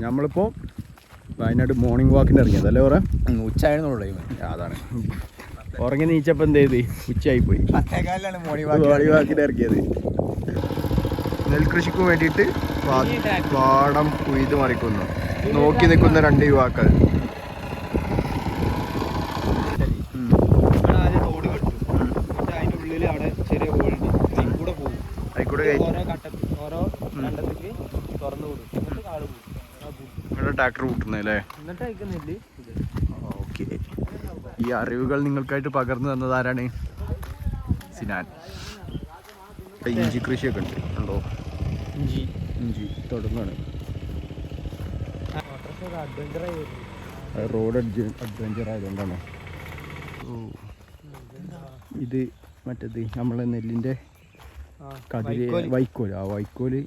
നമ്മളിപ്പോൾ വയനാട് മോർണിംഗ് വാക്കിന് ഇറങ്ങിയത് അല്ലേ പറയാം. ഉച്ചയായിരുന്നു ടൈം. അതാണ് ഉറങ്ങി നീച്ചപ്പോൾ എന്ത് ചെയ്ത് ഉച്ചയായിപ്പോയി. മോർണിംഗ് വാക്കിന് ഇറങ്ങിയത് നെൽകൃഷിക്ക് വേണ്ടിയിട്ട് പാടം കുയ്ത് മറിക്കുന്നു. നോക്കി നിൽക്കുന്ന 2 യുവാക്കൾ. ട്രാക്ടർ കൂട്ടുന്നല്ലേ. ഓക്കെ, ഈ അറിവുകൾ നിങ്ങൾക്കായിട്ട് പകർന്നു തന്നത് ആരാണ്? സിനാൻ. ഇഞ്ചി കൃഷിയൊക്കെ ഉണ്ട് ഉണ്ടോ? ഇഞ്ചി തുടങ്ങാണ്. റോഡ് അഡ്വഞ്ചർ ആയതുകൊണ്ടാണ്. ഇത് മറ്റേത് നമ്മളെ നെല്ലിൻ്റെ കതിര് വൈക്കോല്. ആ വൈക്കോല്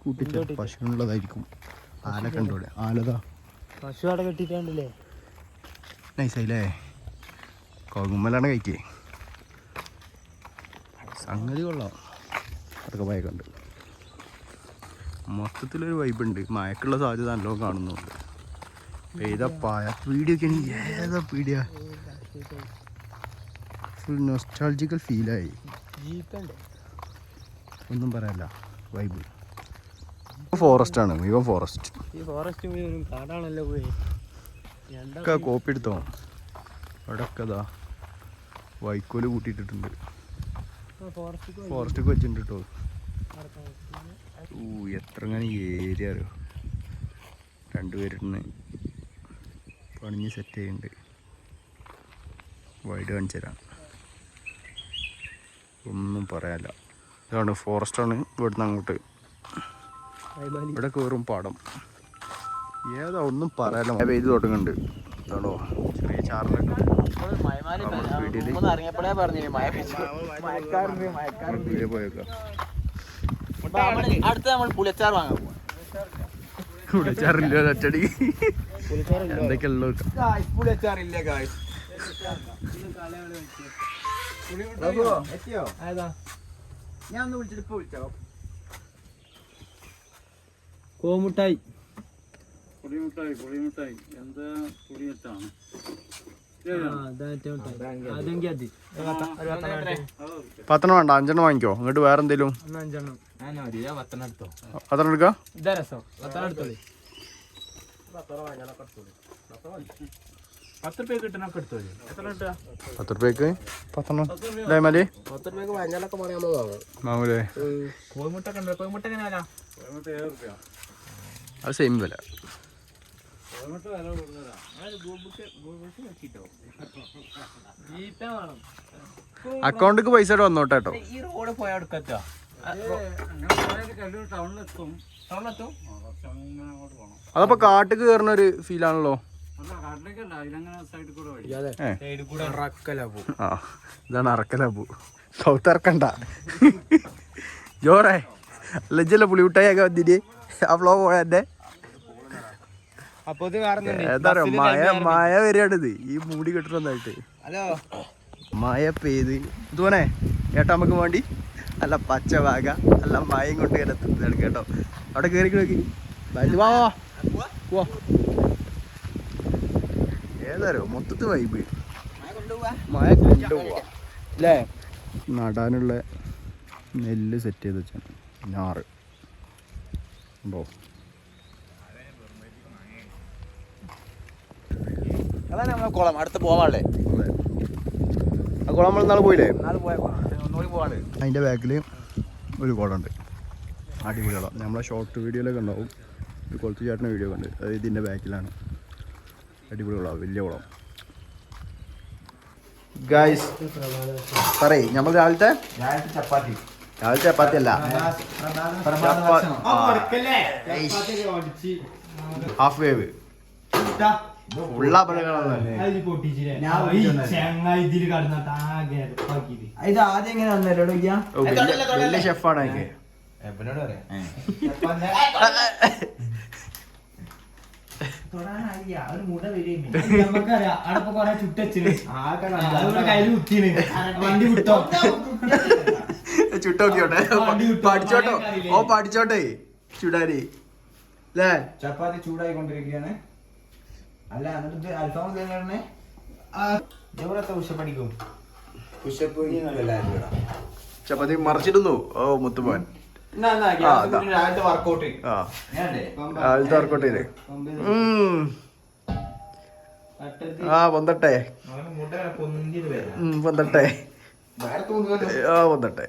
കൂട്ടിച്ച് പശുവിനുള്ളതായിരിക്കും. ആലൊക്കെ ഉണ്ടോ ഇവിടെ? ആലതാ പശു അവിടെ കെട്ടിട്ടുണ്ടല്ലേ. നൈസായില്ലേ? കുഴമ്പലാണ് കഴിക്കേ. സംഗതി കൊള്ളാം. അതൊക്കെ ഭയക്കുണ്ട്. മൊത്തത്തിലൊരു വൈബുണ്ട്. മയക്കുള്ള സാധ്യത നല്ലോണം കാണുന്നുണ്ട്. ഏതാ പീടിയൊക്കെ ഏതാ പീടിയ? ഫുൾ നൊസ്റ്റാൾജിക്കൽ ഫീലായി. ഒന്നും പറയാല്ല. വൈബ്. ഫോറസ്റ്റ് ആണ്. ഇവൻ ഫോറസ്റ്റ്. കോപ്പി എടുത്തോ? അവിടെയൊക്കെ ഇതാ വൈക്കോല് കൂട്ടിയിട്ടിട്ടുണ്ട്. ഫോറസ്റ്റ് വെച്ചിട്ടുണ്ട് കേട്ടോ. എത്ര അങ്ങനെ ഏരിയ അറിയോ? 2 പേരിന്ന് പണിഞ്ഞ് സെറ്റ് ചെയ്യുന്നുണ്ട്. വൈഡ് കാണിച്ചു തരാം. ഒന്നും പറയാല്ല. ഇതാണ് ഫോറസ്റ്റാണ്. ഇവിടുന്ന് അങ്ങോട്ട് ഇവിടെ കയറും പാടം. ഏതാ ഒന്നും പറയാല്ല. മഴ പെയ്ത് തുടങ്ങുന്നുണ്ട്. ഇതാണോ ചെറിയ ചാറിലൊക്കെ. പുളിയച്ചാറില്ല അച്ചടി എന്തൊക്കെ ഉള്ളു. ഞാൻ ഒന്ന് വിളിച്ചിട്ട് ഇപ്പൊ വിളിച്ചോ. കോമുട്ടായി എന്താ പുളിയത്താണ്? 10 വേണ്ട, 5 വാങ്ങിക്കോ. ഇങ്ങോട്ട് വേറെ എന്തേലും 10 എടുക്കാം. 10 രൂപ കിട്ടണൊക്കെ എടുത്തോ. 10 രൂപയ്ക്ക് 10 മതി. മാമൂലേ കോഴിമുട്ടൊക്കെ ഉണ്ടോ? കോഴിമുട്ട എങ്ങനെയാ? അത് സെയിം വില. അക്കൗണ്ടിക്ക് പൈസ വന്നോട്ടെ കേട്ടോ. ഈ റോഡ് പോയാ എടുക്കത്തോ? അതപ്പോ കാട്ടിക്ക് കയറുന്ന ഒരു ഫീലാണല്ലോ. ഇതാണ് അറക്കലാബു. സൗത്ത് ഇറക്കണ്ട ജോറേ. ലജ്ജല്ല പുളിമുട്ടായി വന്നിട്ട് ആ ഫ്ലോ പോയന്റെ. എന്താ പറയാ, മഴ വരികയാണിത്. ഈ മൂടി കെട്ടിട്ടൊന്നായിട്ട് മഴ പെയ്ത് ഇതുപോലെ ഏട്ടാ നമുക്ക് വേണ്ടി നല്ല പച്ച വാഗ നല്ല മയം കൊണ്ട് കയറി കേട്ടോ. അവിടെ കയറി നോക്കി ഏതാരോ മൊത്തത്തിൽ വൈബ്. മഴ കൊണ്ടുപോവാ അല്ലേ? നടാനുള്ള നെല്ല് സെറ്റ് ചെയ്ത് വെച്ചാണ്. ഞാറ് ഉണ്ടോ? അതാണ് നമ്മളെ കുളം. അടുത്ത് പോവാളേ. ആ കുളം നമ്മൾ നാളെ പോയില്ലേ? ഒന്നുകൂടി പോവാണ്. അതിൻ്റെ ബാക്കിൽ ഒരു കുളമുണ്ട്. അടിപൊളി കുളം. നമ്മളെ ഷോർട്ട് വീഡിയോയിലൊക്കെ ഉണ്ടാവും. ഒരു കൊളുത്ത് ചേട്ടൻ്റെ വീഡിയോ ഉണ്ട്. അത് ഇതിൻ്റെ ബാക്കിലാണ്. അടിപൊളി കുളം, വലിയ കുളം. ഗായ്സ് പറയ്, നമ്മൾ രാവിലത്തെ ചപ്പാത്തി. രാവിലെ ചപ്പാത്തി അല്ല, ഹാഫ് വേവ് ഉള്ള ഇത് ആദ്യം എങ്ങനെ വന്നല്ലോ? വലിയ ഷെഫാണ്. ചുട്ടോക്കിയോട്ടെ, പഠിച്ചോട്ടോ. ഓ പഠിച്ചോട്ടെ ചുടാന്. അല്ലേ? ചപ്പാത്തി ചൂടായിക്കൊണ്ടിരിക്കുകയാണ്. അല്ല എന്നിട്ട് അൽഫാം തന്നെ ജോറത്തെ ഉഷപ്പടിക്കും. ഉഷപ്പ് ചപ്പാത്തി മറിച്ചിടുന്നു. ഓ മുത്തുപോൻ രാവിലത്തെ വർക്കൗട്ട്. രാവിലത്തെ വർക്കൗട്ട് ചെയ്ത് പൊന്തട്ടെ പൊന്തട്ടെ പൊന്തട്ടെ.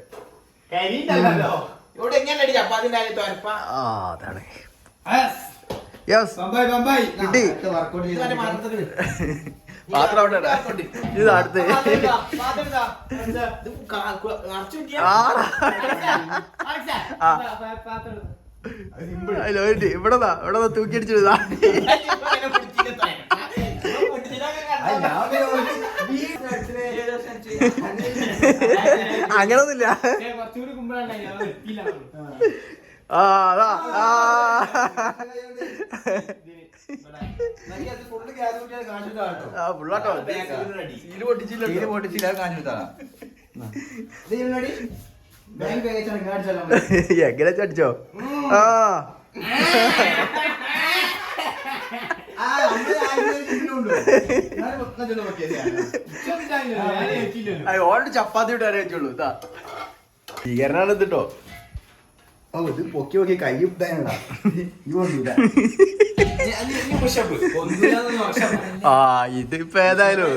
അതാണ് കിട്ടി. പാത്രം അവിടെ ഇത് അടുത്ത് ഇവിടെതാ തൂക്കിയടിച്ചിടാ. അങ്ങനൊന്നുമില്ല. അതാ ഫുള്ളാട്ടോ. എങ്ങനെ ചടിച്ചോ? ഓൾറെഡി ചപ്പാത്തി ഇട്ട് അറിയിച്ചുള്ളൂ. ഇതാ ഭീകരനാണ് ഇതിട്ടോ. ഇത് പൊക്കി പൊക്കി കൈ ഇട്ടാ. ഇതിപ്പോ ഏതായാലും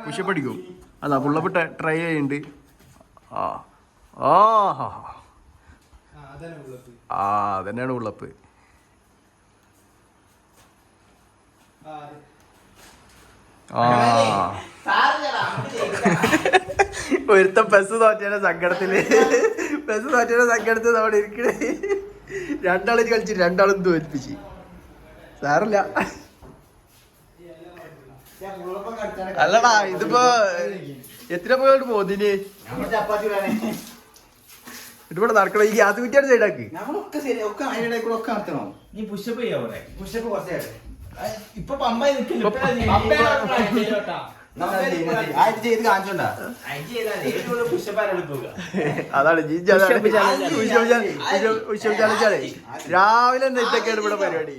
പുഷപ്പടിക്കും. അതാ പുള്ളപ്പ് ട്രൈ ചെയ്യുന്നുണ്ട്. അതന്നെയാണ് പുള്ളപ്പ്. ഒരുത്ത ബസ് തോറ്റയുടെ സങ്കടത്തില് അവിടെ ഇരിക്കണേ. രണ്ടാളും കളിച്ചിട്ട് രണ്ടാളും തോൽപ്പിച്ച്. സാറില്ല. അല്ലടാ ഇതിപ്പോ എത്ര പോയിട്ട് പോതിന് ഇവിടെ നടക്കണം. ഈ ഗ്യാസ് കുറ്റിയാണ് സൈഡാക്ക്. നീ പുഷപ്പ് ചെയ്യാ പുഷപ്പ് കുറച്ചായിട്ട് ഇപ്പൊ അതാണ് രാവിലെ നെറ്റൊക്കെയാണ് ഇവിടെ പരിപാടി.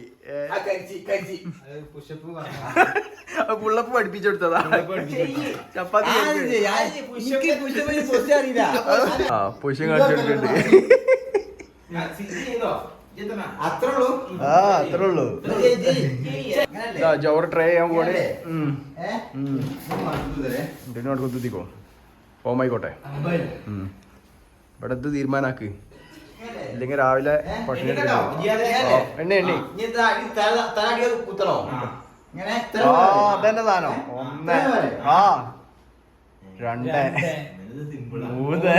പുള്ളപ്പ് പഠിപ്പിച്ചു കൊടുത്തതാ. ചപ്പാത്തി പുഷ്യം കാണിച്ചു കൊടുക്കുന്നുണ്ട്. അത്രേ ഉള്ളൂ. ജോറ് ട്രൈ ചെയ്യാൻ പോണേ. ഇതിനോട് കുത്തിക്കോ. ഓമായിക്കോട്ടെ. ഇവിടെ ഇത് തീരുമാനാക്ക്. ഇല്ലെങ്കിൽ രാവിലെ പട്ടിണി എണ്ണ അതന്നെ സാധനം. 1 2 3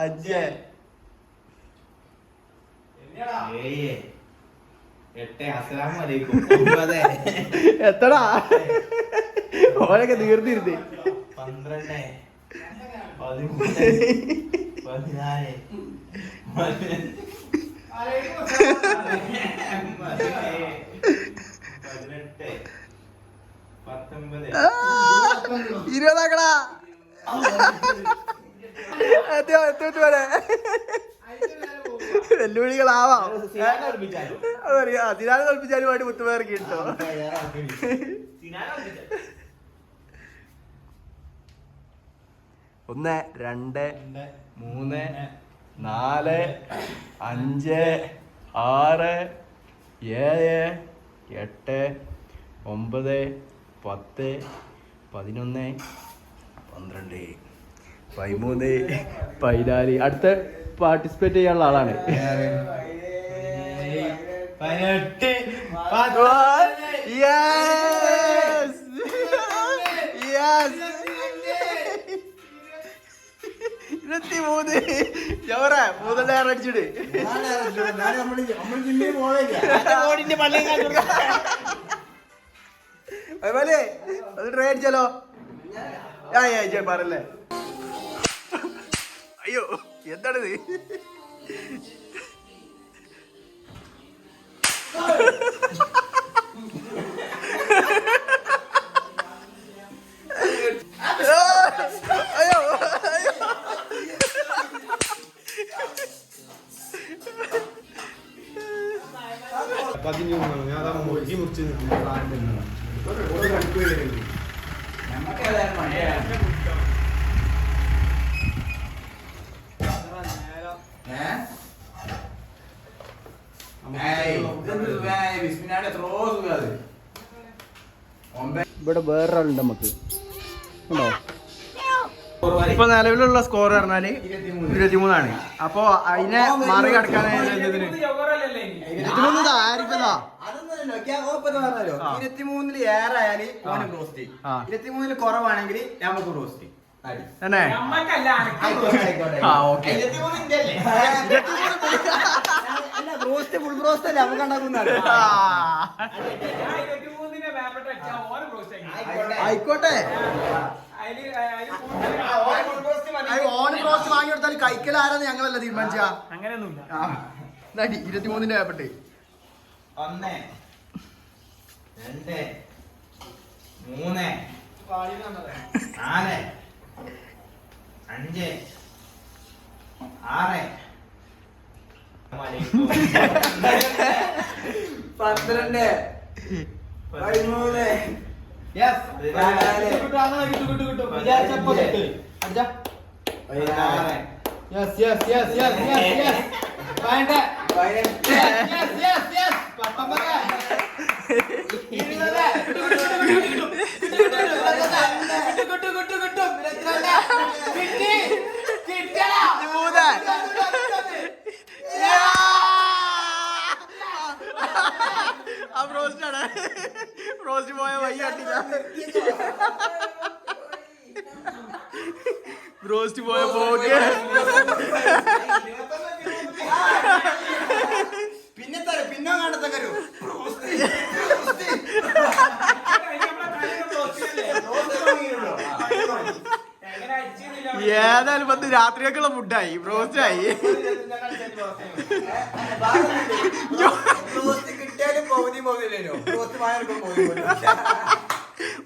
5 എത്തടാ ഓരൊക്കെ തീർത്തിരുത്തി. 12 20 വരെ വെല്ലുവിളികളാവാം. അതറിയാം. അതിനാണ് കളിപ്പിച്ചാലും വേണ്ടി മുത്തുപേർക്ക് കിട്ടോ. 1 2 3 4 5 6 7 8 9 10 11 12 13 14. അടുത്ത പാർട്ടിസിപ്പേറ്റ് ചെയ്യാനുള്ള ആളാണ്. 18 23 അടിച്ചിട്ട് അത് ട്രൈ അടിച്ചാലോ? പറയല്ലേ. അയ്യോ എന്താണിത്? ഇവിടെ വേറൊരാളുണ്ട് നമുക്ക് ഉണ്ടോ? ഇപ്പൊ നിലവിലുള്ള സ്കോർ പറഞ്ഞാല് 23 അപ്പൊ അതിനെ മറികടക്കാനാണ് 23 ഏറായാല് ഓന് റോസ്റ്റ്, 23 കുറവാണെങ്കിൽ നമുക്ക് റോസ്റ്റ്. തന്നെ റോസ്റ്റ് ഫുൾ റോസ്റ്റ് അല്ലേ നമുക്ക് ഉണ്ടാക്കുന്നതാണ്. ആയിക്കോട്ടെ, ഓന് റോസ്റ്റ് വാങ്ങി കൊടുത്താൽ കഴിക്കൽ ആരാന്ന് ഞങ്ങളല്ല തീരുമാനിച്ച. അങ്ങനെയൊന്നുമില്ല. 23 പേപ്പട്ട് 1 2 3 4 5 6 12 13 യെസ് വിചാരിച്ചപ്പോ അടിച്ചാ 16 yes yes yes yes yes yes 18 yes yes yes 19 roast പോയ വയ്യ റോസ്റ്റ് പോയ പോകെ പിന്നെ പിന്നെ കാണത്ത കരു ഏതായാലും പത്ത് രാത്രിയൊക്കെയുള്ള ഫുഡായി ബ്രോസ്റ്റായി.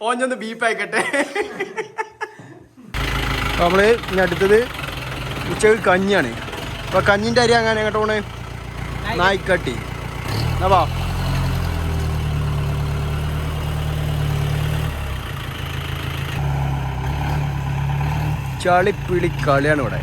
ഓഞ്ഞൊന്ന് ബീഫ് ആയിക്കട്ടെ. നമ്മള് ഇനി അടുത്തത് ഉച്ചക്ക് കഞ്ഞിയാണ്. അപ്പൊ കഞ്ഞിന്റെ അരി അങ്ങനെ എങ്ങോട്ട് പോണേ? നായിക്കട്ടി. വാ ചളിപ്പിളി കളിയാണ് ഇവിടെ.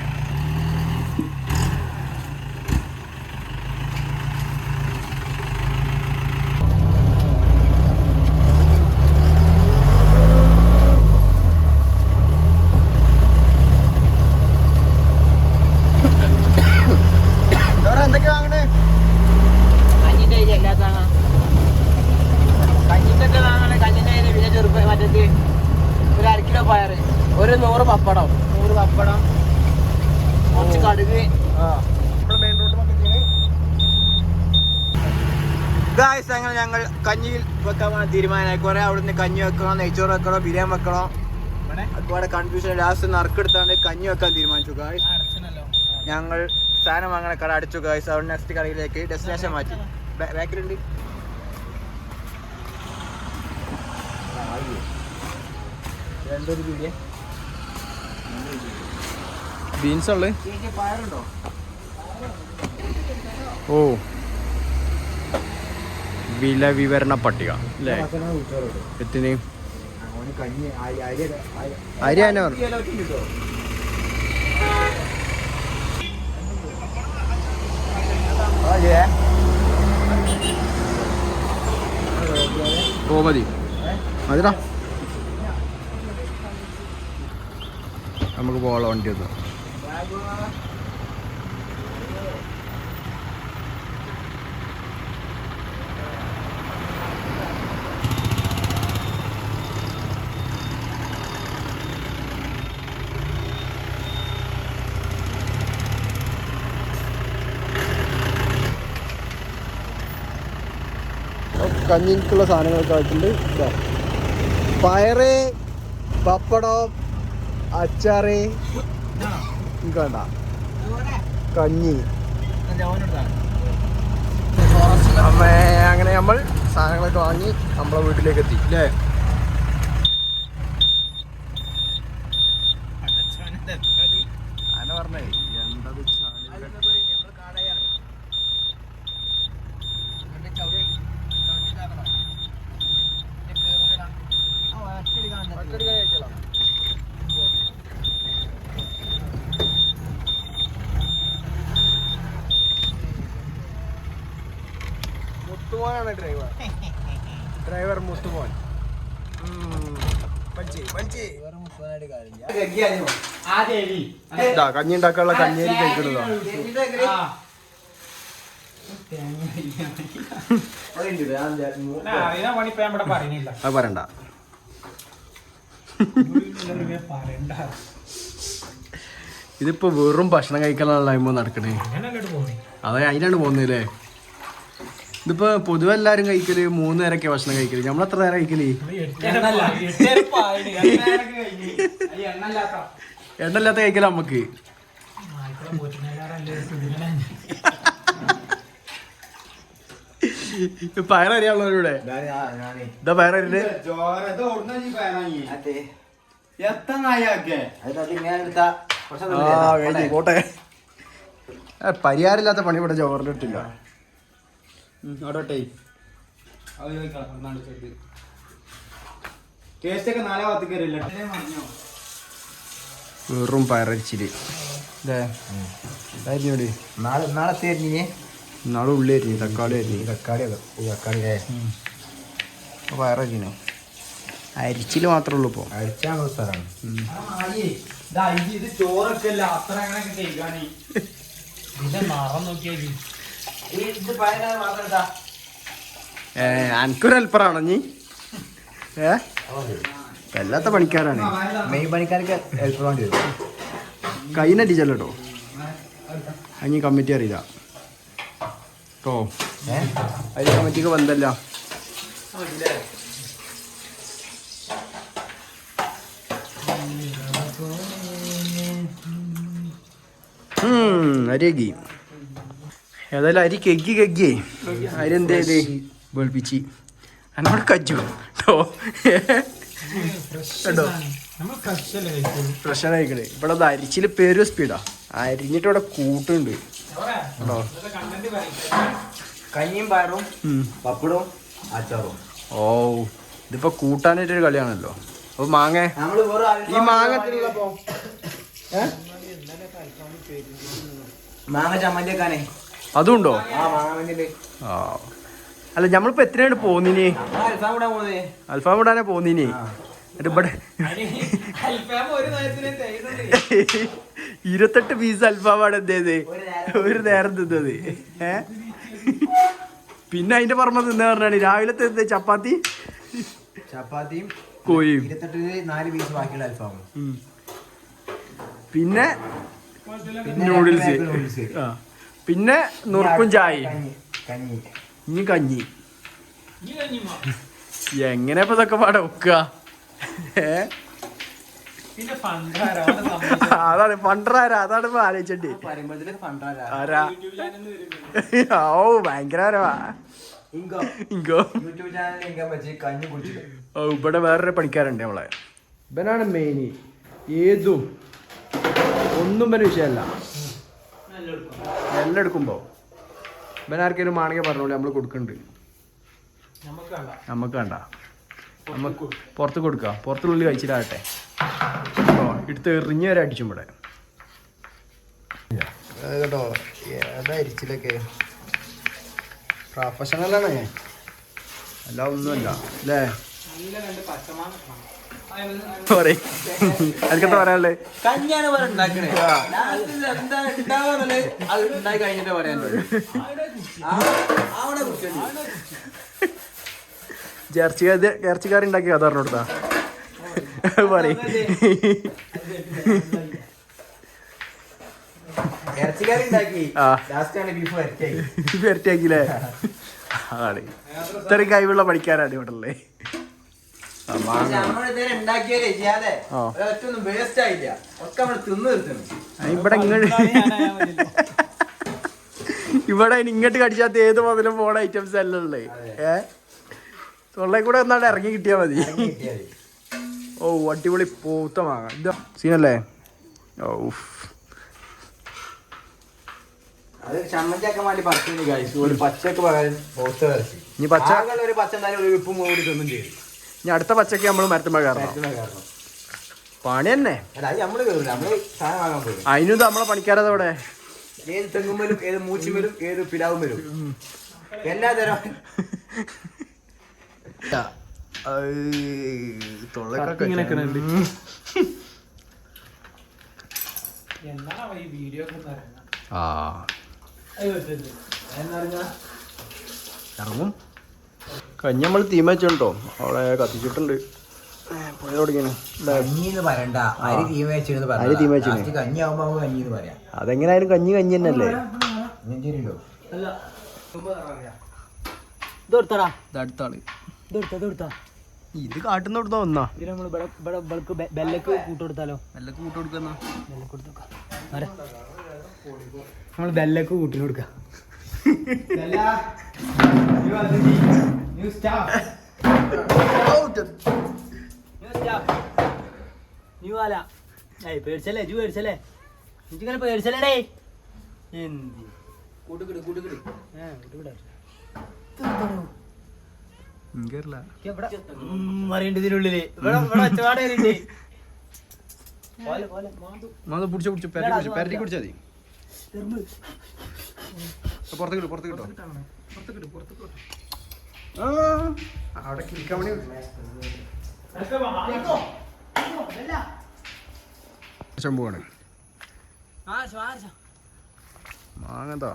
എന്തൊക്കെയാ വാങ്ങണേ? കഞ്ഞിന്റെ അരി അല്ലാത്ത കഞ്ഞിന്റെ വാങ്ങണേ. കഞ്ഞിന്റെ അരി പിന്നെ ചെറുപ്പം മറ്റേ ഒരു 1 കിലോ പയറ്, ഒരു 100 പപ്പടം, കുറച്ച് കടുക്. മെയിൻ റോഡ് അങ്ങനെ ഞങ്ങൾ കഞ്ഞി വെക്കാൻ തീരുമാനമായി. കുറെ അവിടുന്ന് കഞ്ഞി വെക്കണോ, നെയ്ച്ചോറ് വെക്കണോ, ബിരിയാണി വെക്കണോ, ഒരുപാട് കൺഫ്യൂഷൻ. ലാസ്റ്റ് നറുക്കെടുത്താണ്ട് കഞ്ഞി വെക്കാൻ തീരുമാനിച്ചു ഗായ്സ്. ഞങ്ങൾ സാധനം വാങ്ങണ കട അടിച്ചു ഗായ്സ്. അവിടെ നെക്സ്റ്റ് കടയിലേക്ക് ഡെസ്റ്റിനേഷൻ മാറ്റി. ബാക്കിലുണ്ട് ബീൻസ് ഉള്ളു. പയറുണ്ടോ? ഓ, വില വിവരണ പട്ടിക അല്ലേ? എത്തിന് അരി തന്നെ പറഞ്ഞു. ഓ മതി മതിടാ, നമുക്ക് പോകാനുള്ള വണ്ടി ഒന്ന്. കഞ്ഞിക്കുള്ള സാധനങ്ങളൊക്കെ ആയിട്ടുണ്ട്. പയറ്, പപ്പടം, അച്ചാറ്, വേണ്ട കഞ്ഞി. അമ്മേ അങ്ങനെ നമ്മൾ സാധനങ്ങളൊക്കെ വാങ്ങി നമ്മളെ വീട്ടിലേക്ക് എത്തി അല്ലേ? അങ്ങനെ പറഞ്ഞേ എന്തത് ഡ്രൈവറാണ് ഡ്രൈവർ മുത്തുമോൻ. കഞ്ഞി ഉണ്ടാക്കാനുള്ള കഞ്ഞേരി കഴിക്കുന്നതാ. അത് പറയണ്ട. ഇതിപ്പോ വെറും ഭക്ഷണം കഴിക്കാനുള്ള ടൈമോ നടക്കണേ. അതെ, അതിനാണ് പോകുന്നല്ലേ. ഇതിപ്പോ പൊതുവെ എല്ലാരും കഴിക്കല് 3 നേരൊക്കെ ഭക്ഷണം കഴിക്കല്. നമ്മളെത്ര നേരം കഴിക്കല്? എണ്ണല്ലാത്ത കഴിക്കല നമ്മക്ക്. പയററിയാവുള്ളവരുടെ ഇതാ പയറല്ലേ. പോട്ടെ. പരിഹാരമില്ലാത്ത പണി ഇവിടെ ചോറിന്റെ ഇട്ടില്ല. വെറും പയറരിച്ചില്. നാളെ ഉള്ളി അരിഞ്ഞു, തക്കാളി പയറരിഞ്ഞു. അരിച്ചില് മാത്രമേ ഉള്ളൂ ഇപ്പൊ. അരിച്ചാണ് സ്ഥലമാണ്. എനിക്കൊരു ഹെൽപ്പറാണോ നീ? വല്ലാത്ത പണിക്കാരാണ്. മെയിൻ പണിക്കാർക്ക് ഹെൽപ്പർ വേണ്ടി വരും. കൈനടിച്ചല്ലോ കേട്ടോ. അഞ്ഞി കമ്മിറ്റി അറിയില്ല കേട്ടോ. അതിന് കമ്മിറ്റിക്ക് ബന്ധല്ല. അരിയകി ഏതായാലും അരി കെഗ്ഗി അരി എന്ത് ചെയ്ത് വെളുപ്പിച്ച് എന്നോട് കച്ചു കേട്ടോ. കേട്ടോ ഫ്രഷാണ് കഴിക്കണേ. ഇവിടെ അത് അരിച്ചില് പേരും സ്പീഡാ. അരിഞ്ഞിട്ട് ഇവിടെ കൂട്ടുണ്ട് കേട്ടോ. കഞ്ഞിയും പയറും പപ്പടവും അച്ചാറും. ഓ, ഇതിപ്പോ കൂട്ടാനായിട്ടൊരു കളിയാണല്ലോ. അപ്പൊ മാങ്ങ ഈ മാങ്ങ മാങ്ങ ചമ്മന്തിയൊക്കെ അതുണ്ടോ? ആ, അല്ല ഞമ്മളിപ്പോ എത്രയാണ് പോന്നിനി? അൽഫാം ഇടാനേ പോന്നിനി. ഇവിടെ 28 പീസ് അൽഫാമാണ് എന്തേത് ഒരു നേരം തിന്നത്. പിന്നെ അതിന്റെ പുറമെ തിന്ന പറഞ്ഞാണ് രാവിലത്തെ എന്ത് ചപ്പാത്തിയും കോഴിയും 4 പീസ് ബാക്കിയുള്ള അൽഫാമും പിന്നെ നൂഡിൽസ്. പിന്നെ നുറുക്കും ചായ. ഇനി കഞ്ഞി. എങ്ങനെ ഇപ്പൊ ഇതൊക്കെ പാടെ വെക്കുക? അതാണ് പണ്ടാരാ. അതാണ് ഇപ്പൊ ആലോചിച്ചേ. ആരാ? ഓ ഭയങ്കര ഇങ്കോ. ഓ, ഇവിടെ വേറൊരു പണിക്കാരുണ്ട് നമ്മളെ. ഇവനാണ് മെയിന്. ഏതും ഒന്നും പിന്നെ വിഷയമല്ല. എല്ലാം എടുക്കുമ്പോ ഇവനാർക്കെങ്കിലും ആണെങ്കിൽ പറഞ്ഞോളൂ, നമ്മള് കൊടുക്കുന്നുണ്ട്. നമുക്ക് വേണ്ട, നമുക്ക് പുറത്ത് കൊടുക്കാം. പുറത്തുള്ളിൽ കഴിച്ചിട്ടാകട്ടെ കേട്ടോ. എടുത്ത് എറിഞ്ഞ് വരെ അടിച്ചും ഇവിടെ കേട്ടോ. ഏതാ അരിച്ചിലൊക്കെ പ്രൊഫഷണലാണ്, അല്ല ഒന്നുമല്ല അല്ലേ? എനിക്കെന്താ പറയാനുള്ളത്? കഞ്ഞാണ് ഉണ്ടാക്കണേ. എന്താ ഉണ്ടാവാറല്ലേ? അത് ഉണ്ടായി കഴിഞ്ഞിട്ട് പറയാനുള്ളത്. ഇറച്ചിക്കാരി ഉണ്ടാക്കി കഥ പറഞ്ഞു കൊടുത്താ പറയും. ബീഫ് ഇരട്ടിയാക്കില്ലേ? അതാണ് ഇത്രയും കഴിവുള്ള പണിക്കാരാണ് ഇവിടെ ഉള്ളത്. ഇവിടെ ഇങ്ങോട്ട് കടിച്ചാത്ത ഏത് മുതലും പോണ ഐറ്റംസ് അല്ല ഉള്ളേ. തൊള്ളയിൽ കൂടെ ഒന്നാണ്ട് ഇറങ്ങി കിട്ടിയാ മതി. ഓ, അടിപൊളി പൂത്ത മാങ്ങ. ഇതാ സീനല്ലേ? ഓ, അത് ചമ്മന്തിയാക്കാൻ വേണ്ടി പച്ചക്ക് ഇനി പച്ച ഒരു പച്ച ഒരു ഉപ്പും കൂടി തിന്നും ചെയ്യും. ഇനി അടുത്ത പച്ചക്ക് നമ്മള് മരത്തുമ്പോ കയറണം. പണി തന്നെ. അതിനും നമ്മളെ പണിക്കാരത് അവിടെ ഏത് തെങ്ങുമ്പലും ഏത് മൂച്ചിമലും ഏത് പിലാവുമലും എല്ലാതരം തൊള്ളക്കൊക്കെ ഇറങ്ങും. കഞ്ഞി നമ്മൾ തീമ വെച്ചോ അവിടെ കത്തിച്ചിട്ടുണ്ട്. പോയി തുടങ്ങിയാണ്. പറയണ്ട അരി തീമ വെച്ചിരുന്നു കഞ്ഞി ആവുമ്പോ കഞ്ഞി പറയാം. അതെങ്ങനെയായാലും കഞ്ഞി തന്നെയല്ലേ. അടുത്ത ആള് ഇത് കാട്ടുന്ന കൊടുത്താ ഒന്നാ ബെല്ലക്ക് കൂട്ടുകൊടുത്താലോ? ബെല്ലക്ക് കൂട്ട് കൊടുക്കുന്ന നമ്മള് ബെല്ലക്ക് കൂട്ടി കൊടുക്കാം. പേടിച്ചല്ലേ ജു പേടിച്ചല്ലേ എനിക്കിങ്ങനെ പേടിച്ചല്ലേ എന്ത് ഇതിനുള്ളില് പുറത്തേക്ക് പിടിച്ചാ മതി. പുറത്ത് കിട്ടോ അവിടെ കിളിക്കാൻ വേണ്ടി ശമ്പുവാണ്. മാങ്ങന്തോ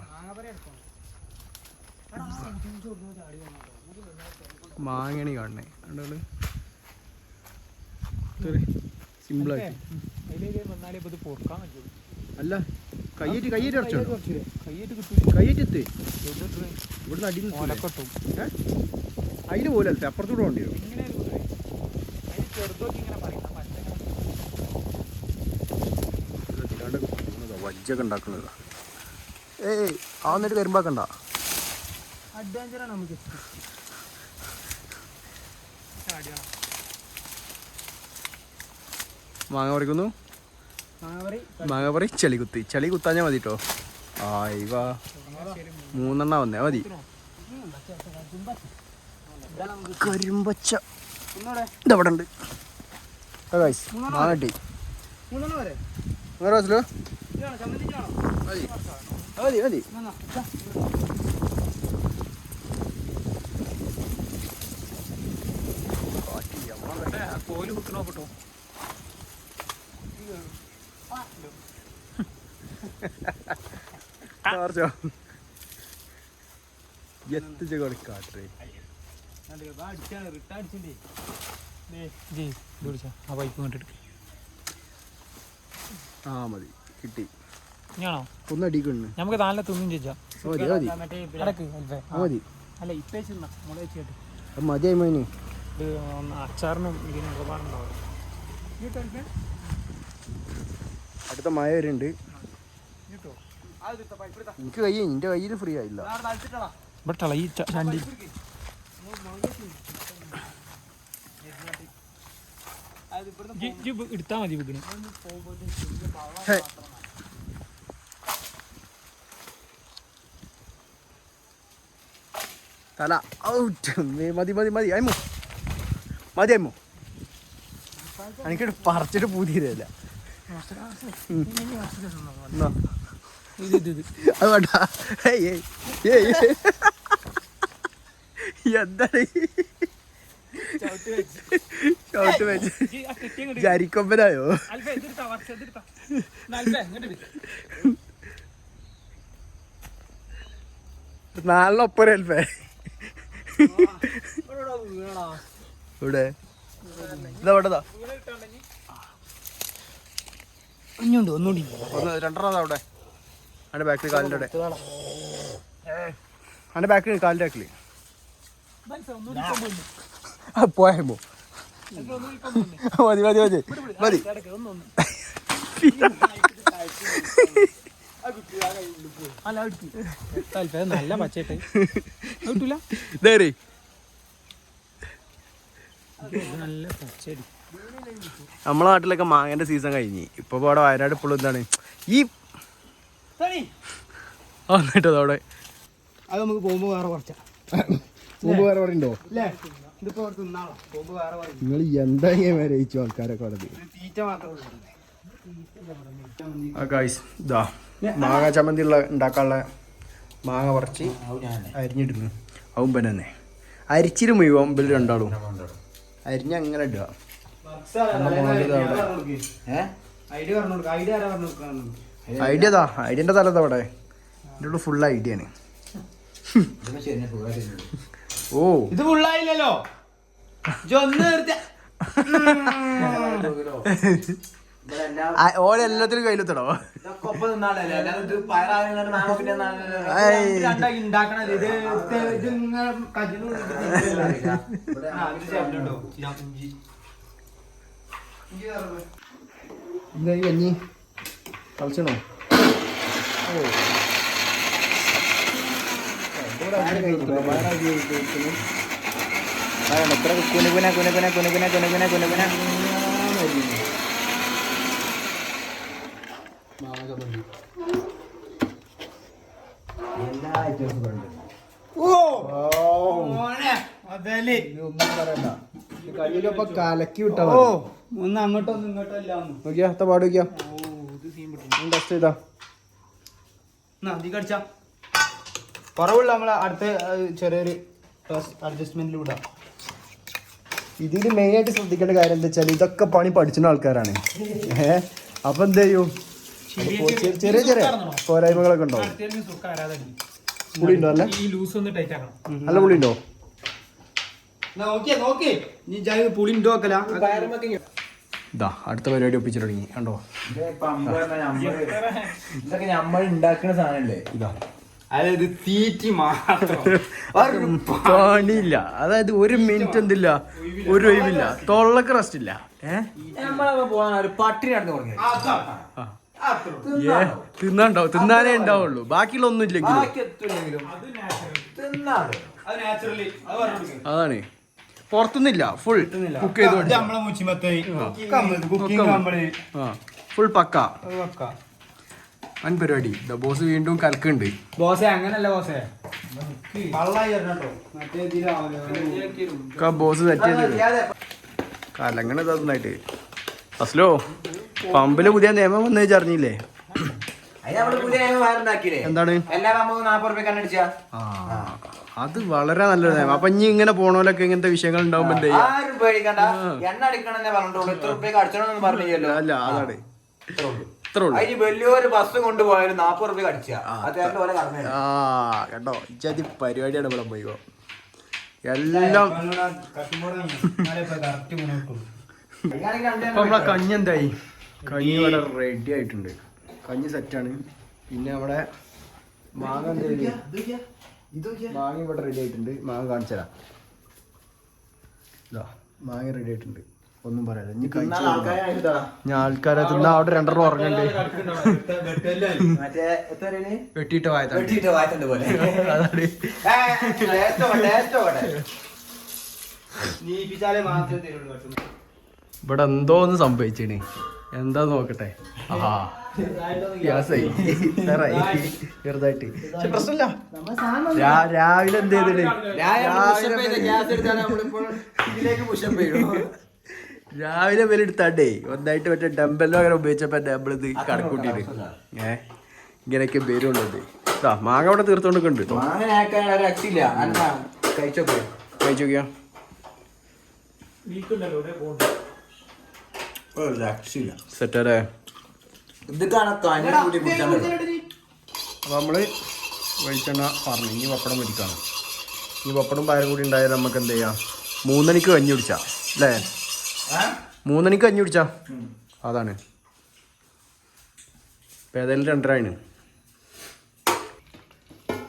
മാങ്ങയാണ് കാണണേ. കണ്ടോള് സിമ്പിളായിട്ട് അല്ല കയ്യേറ്റ് അടച്ചോ. കയ്യേറ്റെത്ത് ഇവിടുന്ന് അടി അതിന് പോലെ അല്ല അപ്പുറത്തൂടെ വേണ്ടി വരും. വജ്ജൊക്കെ ഉണ്ടാക്കുന്നതാ. ഏയ് ആ വന്നിട്ട് കരിമ്പാക്കണ്ട. അഡ്വഞ്ചറാണ് നമുക്ക്. മാങ്ങ പറിക്കുന്നു. മാങ്ങ പറി ചളി കുത്താഞ്ഞാ മതി കേട്ടോ. വാ 3 വന്നേ മതി. കരിമ്പച്ച ഇതവിടെ ഉണ്ട്. മാങ്ങ കിട്ടി. മതി മതി. കോല് കുത്തണോ കേട്ടോ. എത്തിച്ച കളിക്കാട്ടെ. ആ മതി കിട്ടി. ഒന്നടിക്കണ് നമുക്ക് നല്ല തിന്നും ചോദിച്ചാ മതി. അല്ല ഇപ്പേ മതിയായി മോന്. അച്ചാറിനും ഇതിനും ഒരുപാടുണ്ടാവും. അടുത്ത മഴ വരുന്നുണ്ട്. എനിക്ക് എന്റെ കയ്യിൽ ഫ്രീ ആയില്ല. എടുത്താ മതി. തല ഔട്ട്. മതി മതി മതി അയ്മോ മതി അയ്മോ. എനിക്കിട്ട് പറിച്ചിട്ട് പൂതിയില്ല. അത് വേണ്ട. എന്താണ് ഷോട്ട് വെച്ച് ജരിക്കൊമ്പനായോ? നാലിനൊപ്പം അൽഫേ ഇവിടെ ഇതാ ഒന്നുകൂടി 2 അവിടെ അതിന്റെ ബാക്കിൽ കാലിൻ്റെ അവിടെ അതിന്റെ ബാക്കിൽ കാലിൻ്റെ ബാക്കിൽ പോയമോ. മതി മതി മതി മതി. നല്ല പച്ചേട്ടെ നല്ല പച്ചടി. നമ്മളെ നാട്ടിലൊക്കെ മാങ്ങന്റെ സീസൺ കഴിഞ്ഞ് ഇപ്പൊ അവിടെ വയനാട് ഇപ്പോഴും എന്താണ് ഈ വന്നിട്ടോ അവിടെ. അത് നമുക്ക് പോകുമ്പോ വേറെ കുറച്ചാ പോകുമ്പോ വേറെ പറയണ്ടോ. നിങ്ങൾ എന്താ വരയിച്ചു ആൾക്കാരൊക്കെ അവിടെ. ഇതാ മാങ്ങ ചമ്മന്തി ഉണ്ടാക്കാനുള്ള മാങ്ങ പറിച്ച് അരിഞ്ഞിടുന്നു അവൻ പിന്നെ തന്നെ അരിച്ചിട്ട് മുഴുവൻ ഇവര് രണ്ടാളും അരിഞ്ഞ അങ്ങനെ ഇടുക ഐഡിയ ഐഡിയന്റെ തലതാ അവിടെ ഇതിന്റെ ഫുൾ ഐഡിയ ആണ് ഓ ഇത് ഫുള്ളായില്ലല്ലോ ഓരെല്ലാത്തിനും കയ്യിലെത്തടോ എന്തായി കഞ്ഞി കളിച്ചണോ കയ്യിലൊപ്പൊ കലക്കി വിട്ടാ ഒന്ന് അങ്ങോട്ടോ ഒന്ന് ഇങ്ങോട്ടോ ഇല്ല നോക്കിയാ പാട് നോക്കിയാ ടെസ്റ്റ് ചെയ്താ കടിച്ചാ കുറവുള്ള നമ്മളെ അടുത്ത ചെറിയൊരു അഡ്ജസ്റ്റ്മെന്റിൽ വിടാം. ഇതില് മെയിൻ ആയിട്ട് ശ്രദ്ധിക്കേണ്ട കാര്യം എന്താ വെച്ചാൽ ഇതൊക്കെ പണി പഠിച്ചിരുന്ന ആൾക്കാരാണ്. അപ്പൊ എന്ത് ചെയ്യും, ചെറിയ ചെറിയ പോരായ്മകളൊക്കെ ഉണ്ടാവും. പുളി ഉണ്ടോ? അല്ല നല്ല പുളി ഉണ്ടോ? ഇതാ അടുത്ത പരിപാടി ഒപ്പിച്ചിട്ട് തുടങ്ങി കണ്ടോ. ഇതൊക്കെ നമ്മൾ ഉണ്ടാക്കുന്ന സാധനല്ലേ. ഇതാ അതായത് തീറ്റി മാത്രം പണിയില്ല. അതായത് ഒരു മിനിറ്റ് എന്തില്ല, ഒരു ഒഴിവില്ല, തൊള്ളക്ക് റെസ്റ്റ് ഇല്ല. പട്ടിണി നടന്നു തിന്നാണ്ടാവും, തിന്നാനേ ഉണ്ടാവുള്ളൂ, ബാക്കിയുള്ള ഒന്നും ഇല്ലെങ്കിലും. അതാണ് പുറത്തുനിന്നില്ല, ഫുൾ കുക്ക് ചെയ്ത് ഫുൾ പക്ക വൻ പരിപാടി. ദ ബോസ് വീണ്ടും കലക്കുണ്ട്. ബോസേ അങ്ങനല്ല ബോസേ, ബോസ് സെറ്റ് ചെയ്ത് കലങ്ങനെ തന്നായിട്ട്. അസ്ലോ പമ്പില് പുതിയ നിയമം വന്നു വെച്ചറിഞ്ഞില്ലേ? എന്താണ്? അത് വളരെ നല്ലൊരു നിയമം. അപ്പൊ ഇനി ഇങ്ങനെ പോണോലൊക്കെ ഇങ്ങനത്തെ വിഷയങ്ങൾ ഉണ്ടാവുമ്പോ എന്ത് ചെയ്യാ? അല്ല അതാണ് വലിയൊരു ബസ് കൊണ്ടുപോയാലും 40 രൂപ കടിച്ച കേട്ടോ. ഇജാതി പരിപാടിയാണ് ഇവിടെ പോയിക്കോ. എല്ലാം നമ്മളെ കഞ്ഞി എന്തായി? കഞ്ഞി ഇവിടെ റെഡി ആയിട്ടുണ്ട്. കഞ്ഞി സെറ്റാണ്. പിന്നെ അവിടെ മാങ്ങ മാങ്ങ ഇവിടെ റെഡി ആയിട്ടുണ്ട്. മാങ്ങ കാണിച്ചരാ. ഇതാ മാങ്ങ റെഡി ആയിട്ടുണ്ട്. ഒന്നും പറയാതെ ഇനി ഞാൻ ആൾക്കാരെ തിന്നാ അവിടെ 2 ഉറങ്ങണ്ട്. വെട്ടിയിട്ട് വായത്തുണ്ട് പോലെ. ഇവിടെ എന്തോ ഒന്ന് സംഭവിച്ചേണ്. എന്താ നോക്കട്ടെ. ചെറുതായിട്ട് പ്രശ്നമില്ല. രാവിലെ എന്ത് ചെയ്തിട്ട് രാവിലെ വിലെടുത്താണ്ടേ ഒന്നായിട്ട് മറ്റേ ഡമ്പല്ലോ അങ്ങനെ ഉപയോഗിച്ചപ്പോ നമ്മളിത് കണക്കൂട്ടിട്ട് ഇങ്ങനെയൊക്കെ വരുള്ളത്. മാങ്ങ അവിടെ തീർത്തോണ്ട് കഴിച്ചോക്കിയാ. സെറ്റല്ലേ? അപ്പൊ നമ്മള് വെളിച്ചെണ്ണ പറഞ്ഞു. ഇനി പപ്പടം പൊരിക്കാണ്. ഈ പപ്പടം പയറും കൂടി ഉണ്ടായാൽ നമുക്ക് എന്ത് ചെയ്യാം, 3 മണിക്ക് കഞ്ഞി കുടിച്ചാ അല്ലേ? 3 മണിക്ക് കഞ്ഞി കുടിച്ചാ അതാണ്. ഇപ്പം ഏതായാലും 2:30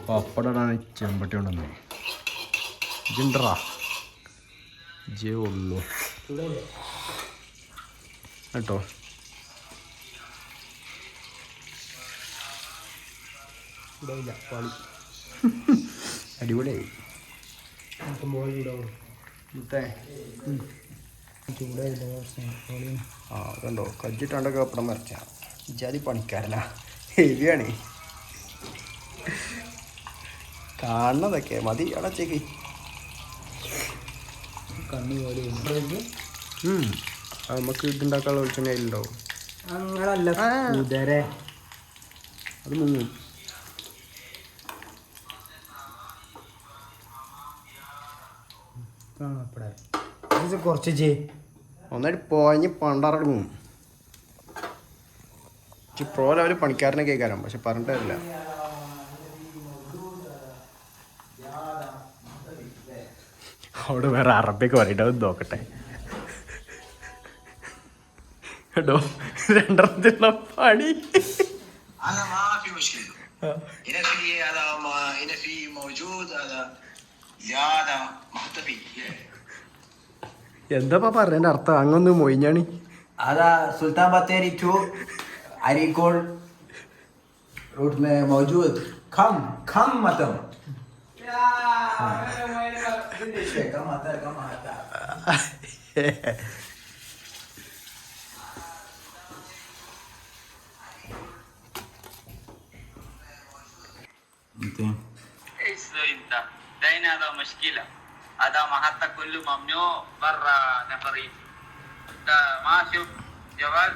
പപ്പടാണ്. ചെമ്പട്ടി കൊണ്ടുവന്നേ ജിണ്ടറാ ജേ ഉള്ളൂ കേട്ടോ. അടിപൊളിയായി. കണ്ടോ കജ്ജിട്ടാണ്ടൊക്കെ പപ്പടം മറിച്ച ഇജാതി പണിക്കാരനാ. ഹെവിയാണ് കാണുന്നതൊക്കെ മതി. അടച്ചേക്ക് നമുക്ക് ഇതുണ്ടാക്കാനുള്ള വെളിച്ചെണ്ണ കയ്യിലുണ്ടാവും. അത് മുങ്ങും. കുറച്ച് ഒന്നായിട്ട് പോഞ്ഞ് പണ്ടറങ്ങും. പ്രോ ലെവൽ പണിക്കാരനെ കേൾക്കാനും പക്ഷെ പറഞ്ഞിട്ടില്ല. അവിടെ വേറെ അറബിയൊക്കെ പറയട്ടെ, അത് നോക്കട്ടെ കേട്ടോ. രണ്ടെണ്ണത്തിനുള്ള പണി എന്താ പറഞ്ഞതിന്റെ അർത്ഥം? അങ്ങൊന്ന് മൊയിഞ്ഞാണി. അതാ സുൽത്താൻ ബത്തേരി ടു അരീക്കോട് रूट में मौजूद खम मतम دين هذا مشكلة. هذا محطة كله ممنوع برا نفرين. ما شوف جوال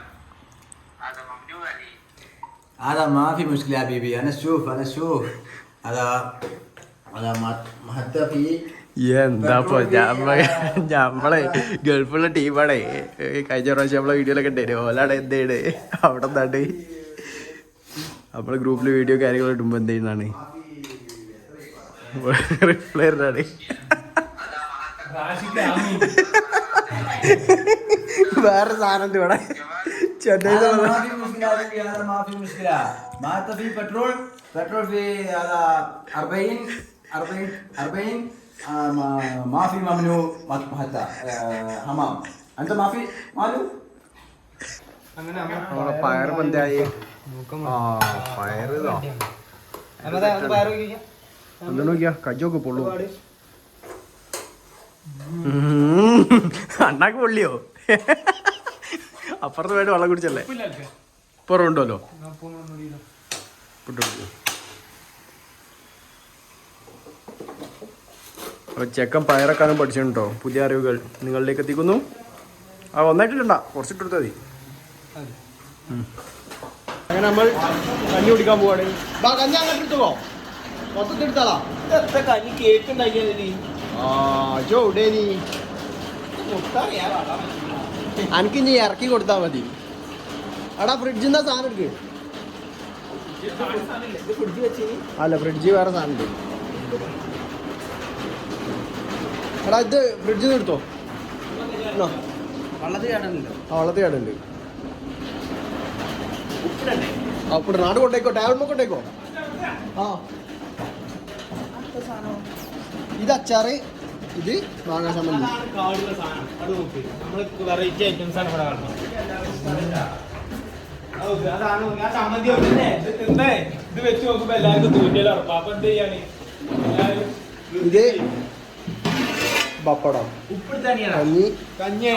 هذا ممنوع عليه. هذا ما في مشكلة يا حبيبي. أنا شوف هذا محطة في എന്താ നമ്മളെ ഗൾഫുള്ള ടീമാണേ. കഴിഞ്ഞ പ്രാവശ്യം നമ്മളെ വീഡിയോയിലൊക്കെ ഉണ്ടായിരുന്നു. ഓലാണ് എന്താണ് അവിടെ നിന്നാണ്ട് നമ്മളെ ഗ്രൂപ്പിൽ വീഡിയോ കാര്യങ്ങൾ ഇടുമ്പോൾ എന്ത് ചെയ്യുന്നതാണ് റിപ്ലൈ ഇടുന്നതാണ്. വേറെ സാധനം ഇവിടെ ചെന്നൈ पेट्रोल في 40 ما في ممنوع حتى حمام انت ما في مالو പയർ പന്തായി. പയറ് എന്താ നോക്കിയാ കജൊക്കെ പൊള്ളു. അണ്ണാക്ക് പൊള്ളിയോ? അപ്പുറത്ത് പോയിട്ട് വെള്ളം കുടിച്ചല്ലേ? പുറമുണ്ടല്ലോ. അപ്പോൾ ചെക്കൻ പയറക്കാനും പഠിച്ചിട്ടുണ്ടോ? പുതിയ അറിവുകൾ നിങ്ങളിലേക്ക് എത്തിക്കുന്നു. ഒന്നായിട്ടിട്ടുണ്ട, കുറച്ചിട്ടെടുത്താൽ മതി. അങ്ങനെ നമ്മൾ കഞ്ഞി കുടിക്കാൻ പോവാണ്. കഞ്ഞി അങ്ങോട്ട് എടുത്തോ, മൊത്തത്തിൽ എടുത്താളാ. കഞ്ഞി കേക്ക് ഉണ്ടാക്കിയതിന് എനിക്ക് ഇനി ഇറക്കി കൊടുത്താൽ മതി. എടാ ഫ്രിഡ്ജിൽ നിന്നാ സാധനം എടുക്ക്. അല്ല ഫ്രിഡ്ജ് വേറെ സാധനം ഉണ്ട്. എടാ ഇത് ഫ്രിഡ്ജിൽ നിന്ന് എടുത്തോ. വള്ളത്തിൽ ചാടുന്നുണ്ടോ? വള്ളത്തിൽ ചാടുണ്ട്. ഉപ്പിട നാട് കൊണ്ടേക്കോ, ടേബിൾ കൊണ്ടേക്കോ. ഇത് അച്ചാറ്, ഇത് മാങ്ങാ ചമ്മന്തി. വെറൈറ്റി ഐറ്റംസ് ആണ് ഇവിടെ കാണുന്നത്. ഇത് വെച്ച് നോക്കുമ്പോ എല്ലാവർക്കും തൂറ്റിയാലും ഉറപ്പാ. അപ്പൊ എന്ത് ചെയ്യാണ്? ഇത് പപ്പടം, കഞ്ഞി,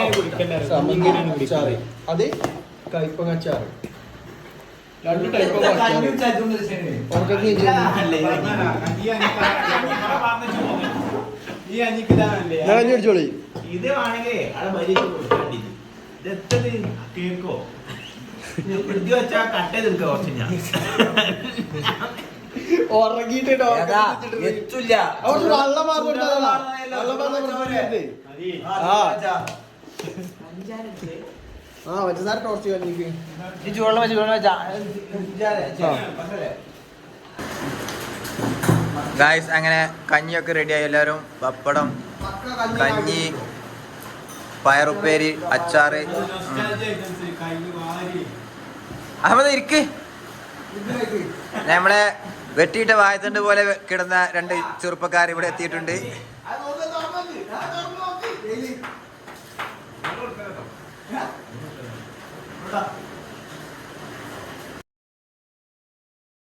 അച്ചാറ്. അത് കയ്പങ്ങ അച്ചാറ്. രണ്ട് കയ്പങ്ങ അച്ചാറ്. കഞ്ഞി അടിച്ചോളി. ഇത് വേണമെങ്കിൽ അവിടെ മര്യാദ കൊടുക്കാണ്ടി. ഇതെത്തത് കേക്കോ? ഫ്രിഡ്ജ് വെച്ചാ കട്ട് ചെയ്തെടുക്ക കുറച്ച്. ഞാൻ ഉറങ്ങിട്ടോ വെള്ളം പഞ്ചസാര ടോർച്ച് കഞ്ഞിക്ക് ചൂടുള്ള ഗായ്സ്. അങ്ങനെ കഞ്ഞിയൊക്കെ റെഡിയായി. എല്ലാവരും പപ്പടം, കഞ്ഞി, പയറുപ്പേരി, അച്ചാറ്. അഹമ്മദ് ഇരിക്ക്. നമ്മളെ വെട്ടിയിട്ട വായത്തണ്ട് പോലെ കിടന്ന രണ്ട് ചെറുപ്പക്കാർ ഇവിടെ എത്തിയിട്ടുണ്ട്.